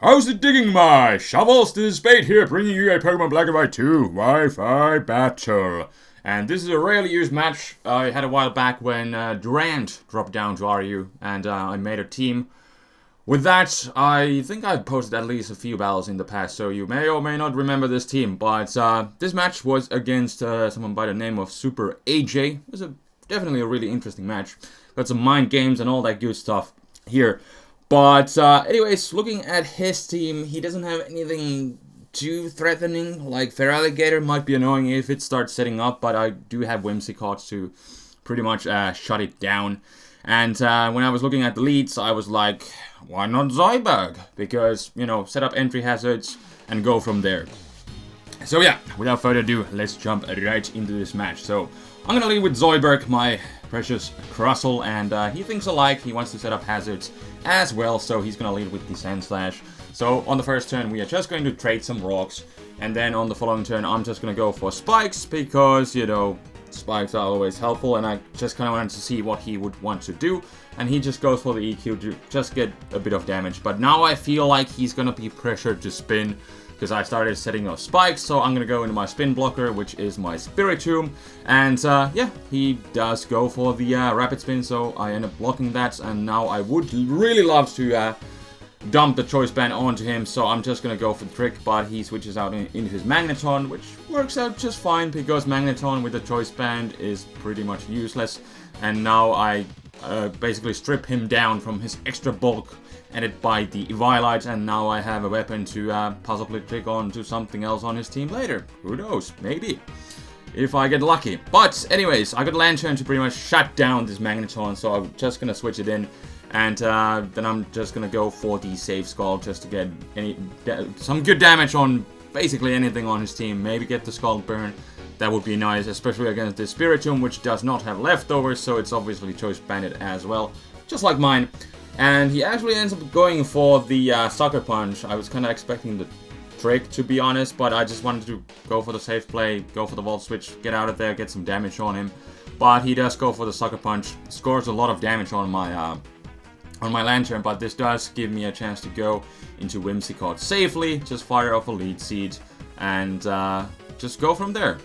How's it digging, my shovels? This is Spade here, bringing you a Pokemon Black and White 2 Wi-Fi battle. And this is a rarely used match I had a while back when Durant dropped down to RU, and I made a team. With that, I think I've posted at least a few battles in the past, so you may or may not remember this team. But this match was against someone by the name of Super AJ. It was definitely a really interesting match. Got some mind games and all that good stuff here. But anyways, looking at his team, he doesn't have anything too threatening. Like Feraligatr might be annoying if it starts setting up, but I do have Whimsicott to pretty much shut it down. And when I was looking at the leads, I was like, why not Zoidberg? Because, you know, set up entry hazards and go from there. So yeah, without further ado, let's jump right into this match. So I'm gonna lead with Zoidberg, my precious Crustle, and he thinks alike. He wants to set up hazards as well, so he's gonna lead with the Sand Slash. So on the first turn, we are just going to trade some rocks, and then on the following turn, I'm just gonna go for spikes because, you know, spikes are always helpful, and I just kind of wanted to see what he would want to do, and he just goes for the EQ to just get a bit of damage. But now I feel like he's gonna be pressured to spin because I started setting up spikes, so I'm gonna go into my spin blocker, which is my Spiritomb, and yeah, he does go for the rapid spin, so I end up blocking that, and now I would really love to dump the Choice Band onto him, so I'm just gonna go for the trick, but he switches out into his Magneton, which works out just fine, because Magneton with the Choice Band is pretty much useless, and now I basically strip him down from his extra bulk added by the Eviolite, and now I have a weapon to possibly trick on to something else on his team later. Who knows? Maybe. If I get lucky. But anyways, I got Lantern to pretty much shut down this Magneton, so I'm just gonna switch it in. And then I'm just gonna go for the Save Skull just to get some good damage on basically anything on his team. Maybe get the Skull Burn. That would be nice, especially against the Spiritomb, which does not have leftovers, so it's obviously Choice Banded as well, just like mine. And he actually ends up going for the Sucker Punch. I was kind of expecting the trick, to be honest, but I just wanted to go for the safe play, go for the Volt Switch, get out of there, get some damage on him. But he does go for the Sucker Punch, scores a lot of damage on my Lantern, but this does give me a chance to go into Whimsicott safely, just fire off a Lead Seed, and just go from there.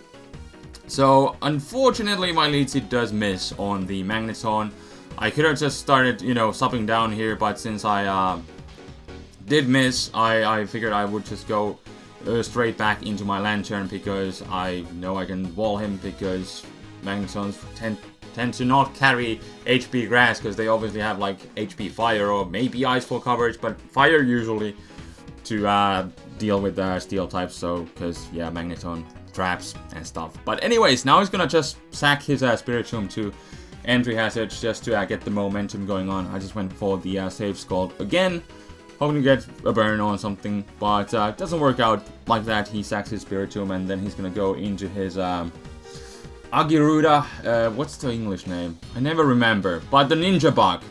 So, unfortunately, my Lead Seed does miss on the Magneton. I could have just started, you know, supping down here, but since I did miss, I figured I would just go straight back into my Lantern, because I know I can wall him, because Magnetons tend to not carry HP Grass, because they obviously have like HP Fire or maybe Ice for coverage, but Fire usually to deal with the Steel types, so, because, yeah, Magneton traps and stuff. But anyways, now he's gonna just sack his Spiritomb to entry hazards just to get the momentum going on. I just went for the Save Skull again, hoping to get a burn on something, but it doesn't work out like that. He sacks his Spiritomb, and then he's gonna go into his Agiruda. What's the English name? I never remember, but the Ninja Bug.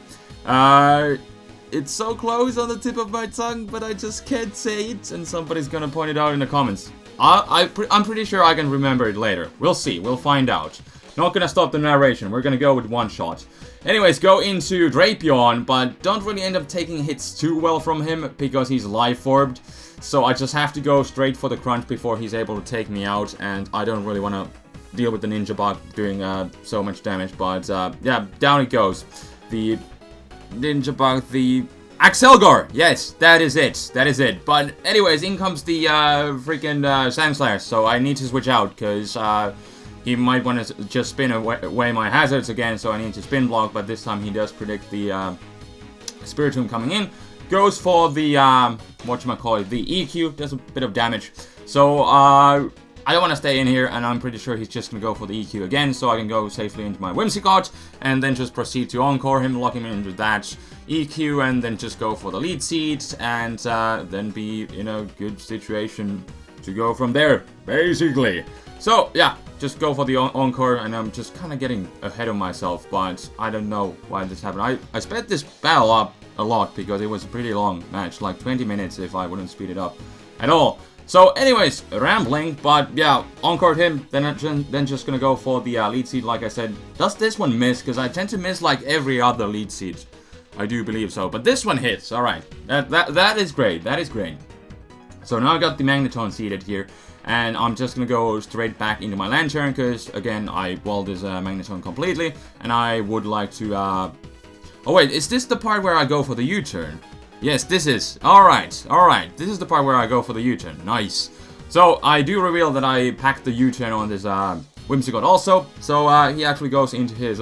It's so close on the tip of my tongue, but I just can't say it, and somebody's gonna point it out in the comments. I'm pretty sure I can remember it later. We'll see, we'll find out. Not gonna stop the narration, we're gonna go with one shot. Anyways, go into Drapion, but don't really end up taking hits too well from him, because he's Life Orbed. So I just have to go straight for the Crunch before he's able to take me out, and I don't really want to deal with the Ninja Bug doing so much damage, but yeah, down it goes. The Ninja Bug, the Axelgar! Yes, that is it. But anyways, in comes the freaking Sand Slash, so I need to switch out, because he might want to just spin away my hazards again, so I need to spin block, but this time he does predict the Spiritomb coming in. Goes for the, whatchamacallit, the EQ, does a bit of damage. So, I don't want to stay in here, and I'm pretty sure he's just going to go for the EQ again, so I can go safely into my Whimsicott, and then just proceed to Encore him, lock him into that EQ, and then just go for the Lead Seed, and then be in a good situation to go from there, basically. So, yeah, just go for the Encore, and I'm just kind of getting ahead of myself, but I don't know why this happened. I sped this battle up a lot, because it was a pretty long match, like 20 minutes if I wouldn't speed it up at all. So anyways, rambling, but yeah, encored him, then just gonna go for the lead seed, like I said. Does this one miss? Because I tend to miss like every other lead seed. I do believe so. But this one hits. Alright. That is great. That is great. So now I got the Magneton seated here. And I'm just going to go straight back into my Lantern. Because, again, I walled this Magneton completely. And I would like to... Oh, wait. Is this the part where I go for the U-turn? Yes, this is. Alright. Alright. This is the part where I go for the U-turn. Nice. So, I do reveal that I packed the U-turn on this Whimsicott also. So, he actually goes into his...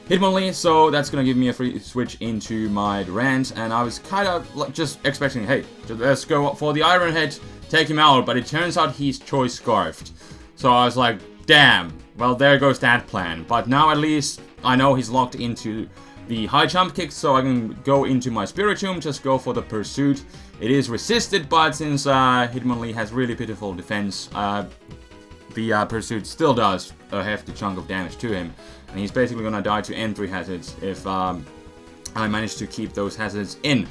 Hitmonlee, so that's gonna give me a free switch into my Durant, and I was kind of just expecting, hey, let's go for the Iron Head, take him out, but it turns out he's Choice Scarfed. So I was like, damn, well there goes that plan. But now at least I know he's locked into the high jump kick, so I can go into my Spiritomb, just go for the Pursuit. It is resisted, but since Hitmonlee has really pitiful defense, the Pursuit still does a hefty chunk of damage to him. And he's basically gonna die to N3 hazards if I manage to keep those hazards in.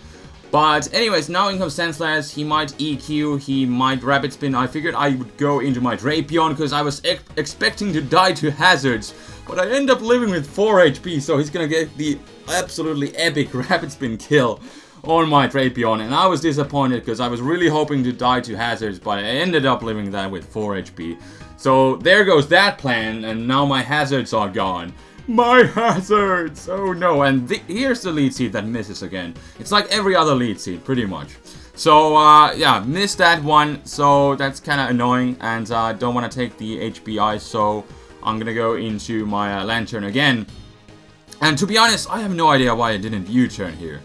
But anyways, now in comes Sandslash. He might EQ, he might Rapid Spin. I figured I would go into my Drapion because I was expecting to die to hazards. But I end up living with 4 HP, so he's gonna get the absolutely epic Rapid Spin kill on my Drapion. And I was disappointed because I was really hoping to die to hazards, but I ended up living that with 4 HP. So there goes that plan, and now my hazards are gone. My hazards! Oh no, and here's the lead seed that misses again. It's like every other lead seed, pretty much. So, yeah, missed that one, so that's kind of annoying, and I don't want to take the HBI, so I'm gonna go into my Lantern again. And to be honest, I have no idea why I didn't U-turn here.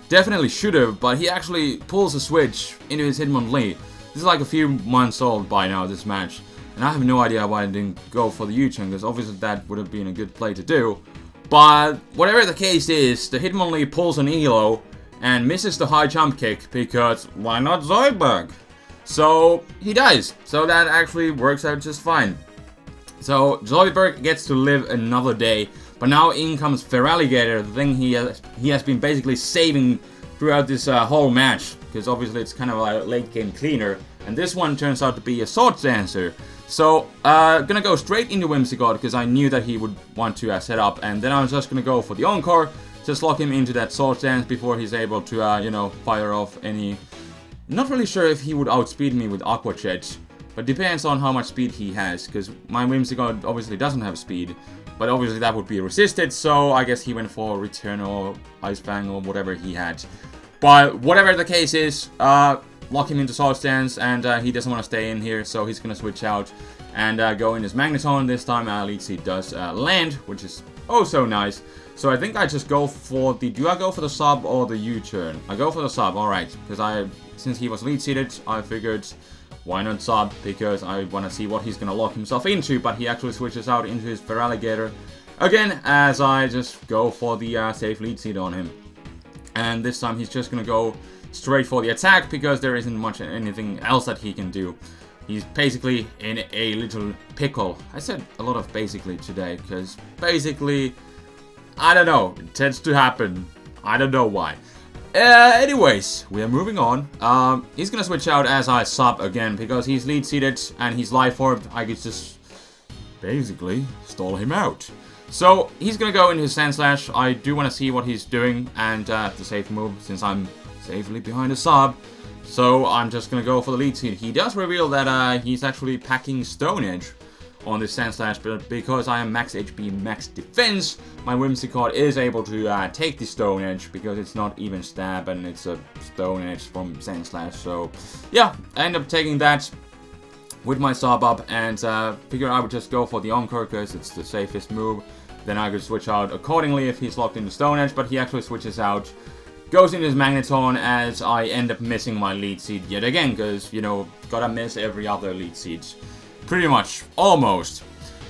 Definitely should have, but he actually pulls a switch into his Hitmonlee. This is like a few months old by now, this match. And I have no idea why I didn't go for the U-turn, because obviously that would have been a good play to do. But whatever the case is, the Hitmonlee pulls an Elo and misses the high jump kick, because why not Zoidberg? So he dies. So that actually works out just fine. So Zoidberg gets to live another day, but now in comes Feraligatr, the thing he has been basically saving throughout this whole match, because obviously it's kind of a late game cleaner. And this one turns out to be a Swords Dancer. So, gonna go straight into Whimsicott because I knew that he would want to set up, and then I was just gonna go for the Encore, just lock him into that Swords Dance before he's able to, you know, fire off any... Not really sure if he would outspeed me with Aqua Jet, but depends on how much speed he has, because my Whimsicott obviously doesn't have speed, but obviously that would be resisted, so I guess he went for Return or Ice Fang or whatever he had. But whatever the case is, lock him into Swords Dance, and he doesn't want to stay in here, so he's gonna switch out and go in his Magneton. This time Lead Seed does land, which is oh so nice. So I think I just go for the... Do I go for the sub or the U-turn? I go for the sub, alright, because since he was lead seated, I figured why not sub, because I want to see what he's gonna lock himself into, but he actually switches out into his Feraligatr again, as I just go for the safe lead seed on him. And this time he's just gonna go straight for the attack, because there isn't much anything else that he can do. He's basically in a little pickle. I said a lot of basically today, because basically, I don't know, it tends to happen. I don't know why. Anyways, we are moving on. He's gonna switch out as I sub again, because he's lead seated and he's life orbed. I could just basically stall him out. So he's gonna go into his Sandslash. I do want to see what he's doing, and the safe move, since I'm safely behind a sub, so I'm just gonna go for the lead seed. He does reveal that he's actually packing Stone Edge on this Sandslash, but because I am max HP, max defense, my Whimsicott is able to take the Stone Edge, because it's not even stab and it's a Stone Edge from Sandslash. So yeah, I end up taking that with my sub up, and figured I would just go for the Encore because it's the safest move. Then I could switch out accordingly if he's locked into Stone Edge, but he actually switches out, goes into his Magneton, as I end up missing my lead seed yet again, because, you know, gotta miss every other lead seed. Pretty much. Almost.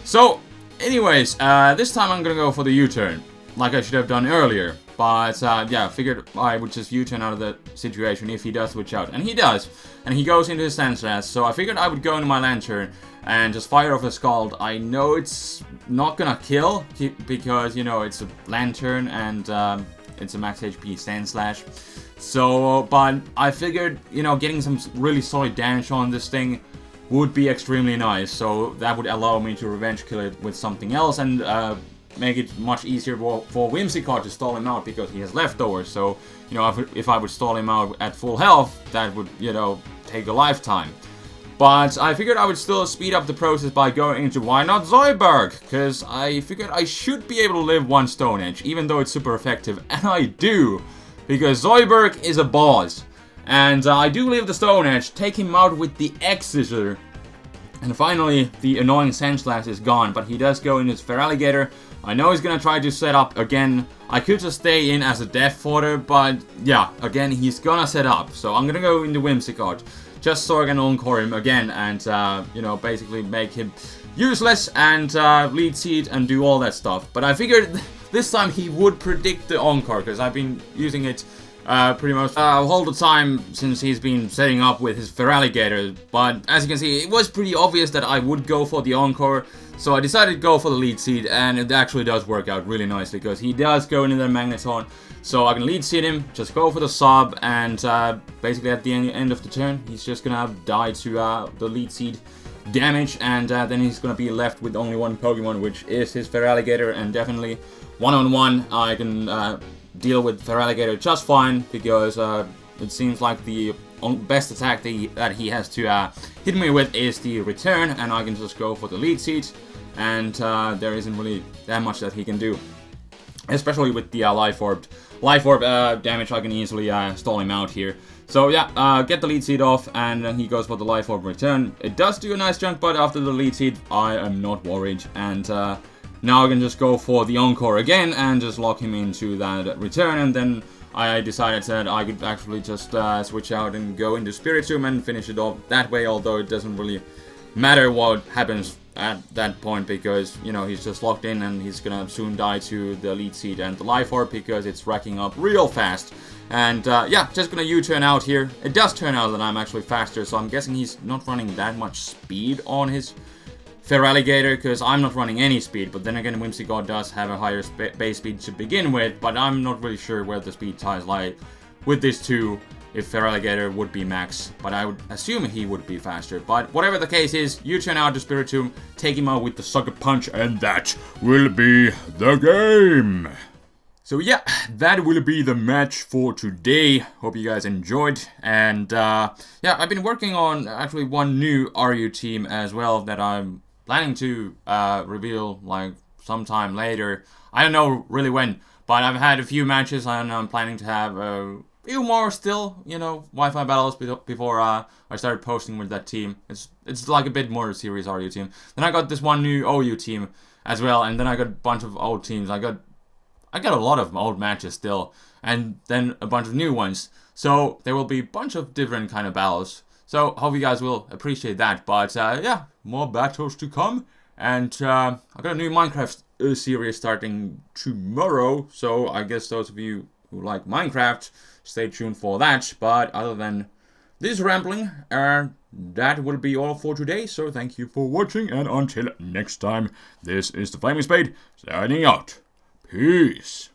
So, anyways, this time I'm gonna go for the U-turn, like I should have done earlier. But, yeah, figured I would just U-turn out of the situation if he does switch out. And he does. And he goes into his Sandslash, so I figured I would go into my Lantern and just fire off a Scald. I know it's not gonna kill, because, you know, it's a Lantern and, it's a max HP Sandslash. So, but I figured, you know, getting some really solid damage on this thing would be extremely nice. So that would allow me to revenge kill it with something else and make it much easier for Whimsicott to stall him out because he has leftovers. So, you know, if I would stall him out at full health, that would, you know, take a lifetime. But I figured I would still speed up the process by going into Wynaut Zoidberg, because I figured I should be able to live one Stone Edge, even though it's super effective, and I do, because Zoidberg is a boss. And I do live the Stone Edge, take him out with the X-Scissor, and finally the annoying Sandslash is gone, but he does go into his Feraligatr. I know he's gonna try to set up again. I could just stay in as a Death Fodder, but yeah, again, he's gonna set up, so I'm gonna go into Whimsicott. Just so I can Encore him again and, you know, basically make him useless and lead seed and do all that stuff. But I figured this time he would predict the Encore, because I've been using it pretty much all the time since he's been setting up with his Feraligatr. But as you can see, it was pretty obvious that I would go for the Encore. So I decided to go for the lead seed, and it actually does work out really nicely, because he does go into the Magneton. So I can lead seed him, just go for the sub, and basically at the end of the turn, he's just gonna die to the lead seed damage, and then he's gonna be left with only one Pokemon, which is his Feraligatr, and definitely one-on-one I can deal with Feraligatr just fine, because it seems like the best attack that he has to hit me with is the return, and I can just go for the lead seed, and there isn't really that much that he can do. Especially with the Life Orb damage, I can easily stall him out here. So yeah, get the lead seed off, and then he goes for the Life Orb return. It does do a nice chunk, but after the lead seed, I am not worried. And now I can just go for the Encore again, and just lock him into that return, and then I decided that I could actually just switch out and go into Spiritomb and finish it off that way, although it doesn't really matter what happens at that point, because, you know, he's just locked in and he's gonna soon die to the lead seed and the Life Orb, because it's racking up real fast. And yeah, just gonna U-turn out here. It does turn out that I'm actually faster, so I'm guessing he's not running that much speed on his Feraligatr, because I'm not running any speed. But then again, Whimsicott does have a higher base speed to begin with, but I'm not really sure where the speed ties lie with this too, if Feraligatr would be max, but I would assume he would be faster. But whatever the case is, you turn out to Spiritomb, take him out with the Sucker Punch, and that will be the game. So yeah, that will be the match for today. Hope you guys enjoyed. And yeah, I've been working on actually one new RU team as well that I'm planning to reveal like sometime later. I don't know really when, but I've had a few matches, and I'm planning to have few more still, you know, Wi-Fi battles before I started posting with that team. It's like a bit more serious RU team. Then I got this one new OU team as well, and then I got a bunch of old teams. I got a lot of old matches still, and then a bunch of new ones. So there will be a bunch of different kind of battles. So hope you guys will appreciate that. But yeah, more battles to come, and I got a new Minecraft series starting tomorrow. So I guess those of you who like Minecraft, stay tuned for that. But other than this rambling, that will be all for today. So thank you for watching, and until next time, this is TheFlamingSpade signing out. Peace.